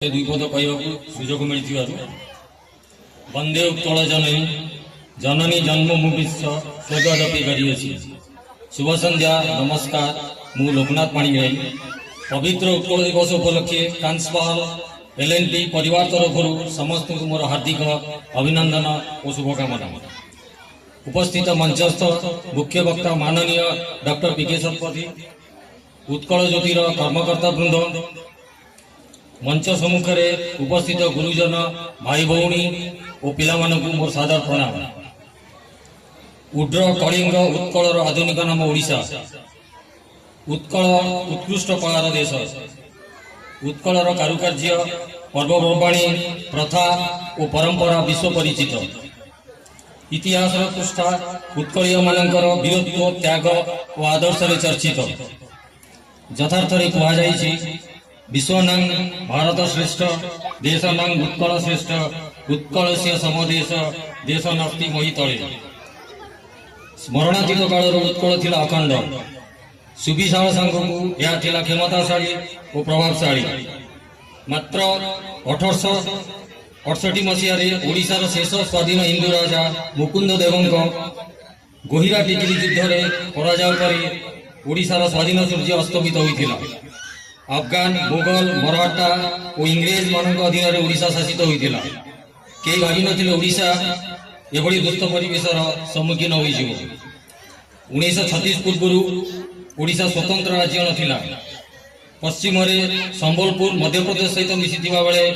द्विपद कहवाक सुजोग मिली वंदे उत्कल जननी जननी जन्म विश्व स्वर्गदपी करी शुभ संध्या नमस्कार मु लोकनाथ पाणिग्राही पवित्र उत्कल दिवस उपलक्षे ट्रांसपाल एलएनटी परिवार तरफ समस्त मोर हार्दिक अभिनंदन और शुभकामना। उपस्थित मंचस्थ मुख्य वक्ता माननीय डॉक्टर पीके शतपथी उत्कल ज्योतिर कर्मकर्ता वृंद मंच सम्मुख में उपस्थित गुरुजन भाई भौणी और पिला मोर सादर प्रणाम। उड्र कलिंग उत्कल आधुनिक नाम ओडिशा उत्कल उत्कृष्ट कलार देश उत्कल कारुकार्य पर्वपर्वाणी प्रथा और परंपरा विश्व परिचित इतिहास पृष्ठा उत्कलीय मानकर वीरत्व त्याग और आदर्श चर्चित यथार्थ कहुई विश्वनांग भारत श्रेष्ठ देशनांग उत्कल श्रेष्ठ उत्कल से समदेश देश नास्ति मही तले स्मरणातीत काल उत्कल थिला अखंड सुविशाल सांगकू यह थिला क्षमताशाली और प्रभावशाली। मात्र 1868 मसीह ओडिशार शेष स्वाधीन हिंदू राजा मुकुंद देवंक गोहिरा टिकिरी युद्ध में पराजय कर ओडिशार स्वाधीन सूर्य अस्तमित होता। अफगान मुगल मराठा और इंग्रेज मान अधीन ओडिशा शासित होता। कई भावी नथिले ओडिशा एभली दुष्ट परिवेशर सम्मुखीन हो 1936 पूर्व ओडिशा स्वतंत्र राज्य नथिला। पश्चिम संबलपुर मध्यप्रदेश सहित मिसी बेले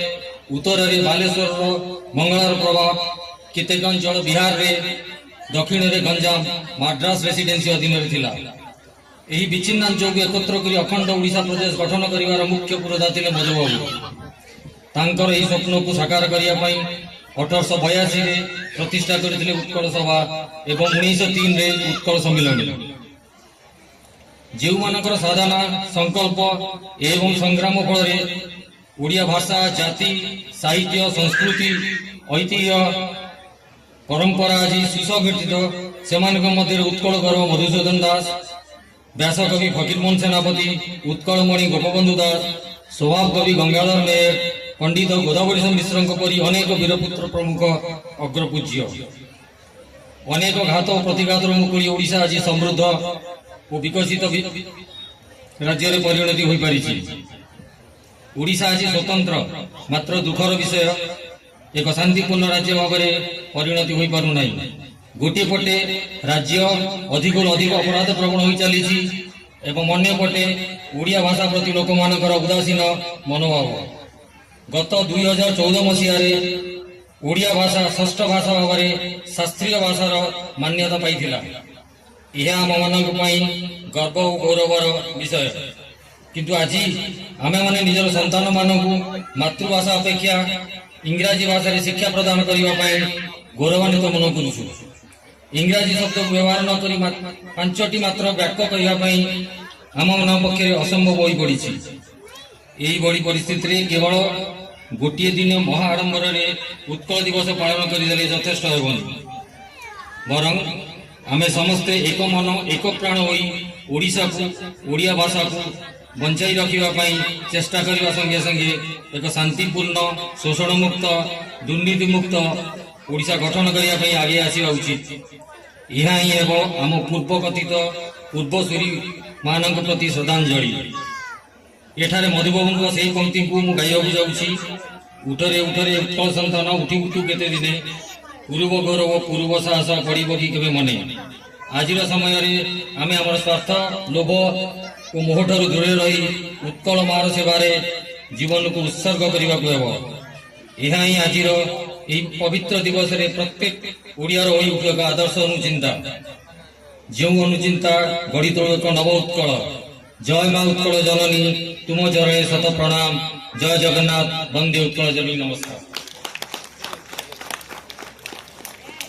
उत्तर में बालेश्वर मंगलार प्रभाव केतेक अंचल बिहार रे दक्षिण में गंजाम मद्रास रेसिडेंसी अधीन थिला। यही विच्छिन्नांचल को एकत्र कर अखंड ओडिशा प्रदेश गठन कर मुख्य पुरोधा थे मधुबाबू। तांकर यही स्वप्न को साकार करने 1882 प्रतिष्ठा करथिले उत्कल सभा एवं 1903 रे उत्कल सम्मेलन। जो मानकर साधना संकल्प एवं संग्राम फल ओडिया भाषा जाति साहित्य संस्कृति ऐतिह्य परंपरा आज सुसंगठित से उत्कल गर्व मधुसूदन दास व्यासकवि फकीरमोहन सेनापति उत्कलमणि गोपबंधु दास स्वभाव कवि गंगाधर नायक पंडित गोदावरी मिश्र परी अनेक वीरपुत्र प्रमुख अग्रपूज्य अनेक घात और प्रतिघात मुकुड़ी ओडिशा आज समृद्ध और विकसित राज्य में परिणति हो पारी। ओडिशा आज स्वतंत्र मात्र दुखर विषय एक शांतिपूर्ण राज्य भाव में परिणति हो पारना। गोटे पटे राज्य अधिक अधिक अपराध प्रवण हो चली एवं अन्य पटे ओडिया भाषा प्रति लोक मानकर उदासीन मनोभाव। गत 2014 मसीह ओडिया भाषा षष्ठ भाषा भाव में शास्त्रीय भाषार मान्यता पाई आम मान गर्व और गौरवर विषय। किंतु आज आम मैंने निजर संतान मानक मातृभाषा अपेक्षा इंग्राजी भाषा शिक्षा प्रदान करने गौरवान्वित मन करुचु। इंग्राजी शब्द व्यवहार न करी 5टी मात्र व्याख्या करने आम मान पक्षे असंभव हो पड़ी। यही बड़ी परिस्थिति केवल गोटे दिन महाआडंबर उत्कल दिवस पालन करदे यथेष्ट हेबनी। बरं आमे समस्ते एक मन एक प्राण होई ओडिशा को ओडिया भाषा को बंचाई रखाई चेष्टा करने संगे संगे एक शांतिपूर्ण शोषण मुक्त दुर्नीति मुक्त ओडिशा गठन करने आगे आसवा उचित। यह ही एवं आम पूर्व कथित पूर्वसूरी मान प्रति श्रद्धांजलि। एठारे मधुबाबू से पंक्ति को मु गाइबा जाऊँगी। उठरे उठरे उत्कल संतान उठी उठू केते दिने पूर्व गौरव पूर्व साहस पड़ब कि केवे मने। आज समय आम आम स्वार्थ लोभ और मोह ठार दूरे रही उत्कल मार सेवारे जीवन को उत्सर्ग करने को हेब। यह ही आज पवित्र दिवस रे प्रत्येक ओडियार होई उठु एक आदर्श अनुचिंता। जो अनुचिंता गढ़ी तोड़ एक नव उत्कल। जय मां उत्कल जननी तुम चरणे शत प्रणाम। जय जगन्नाथ वंदे उत्कल जननी नमस्कार।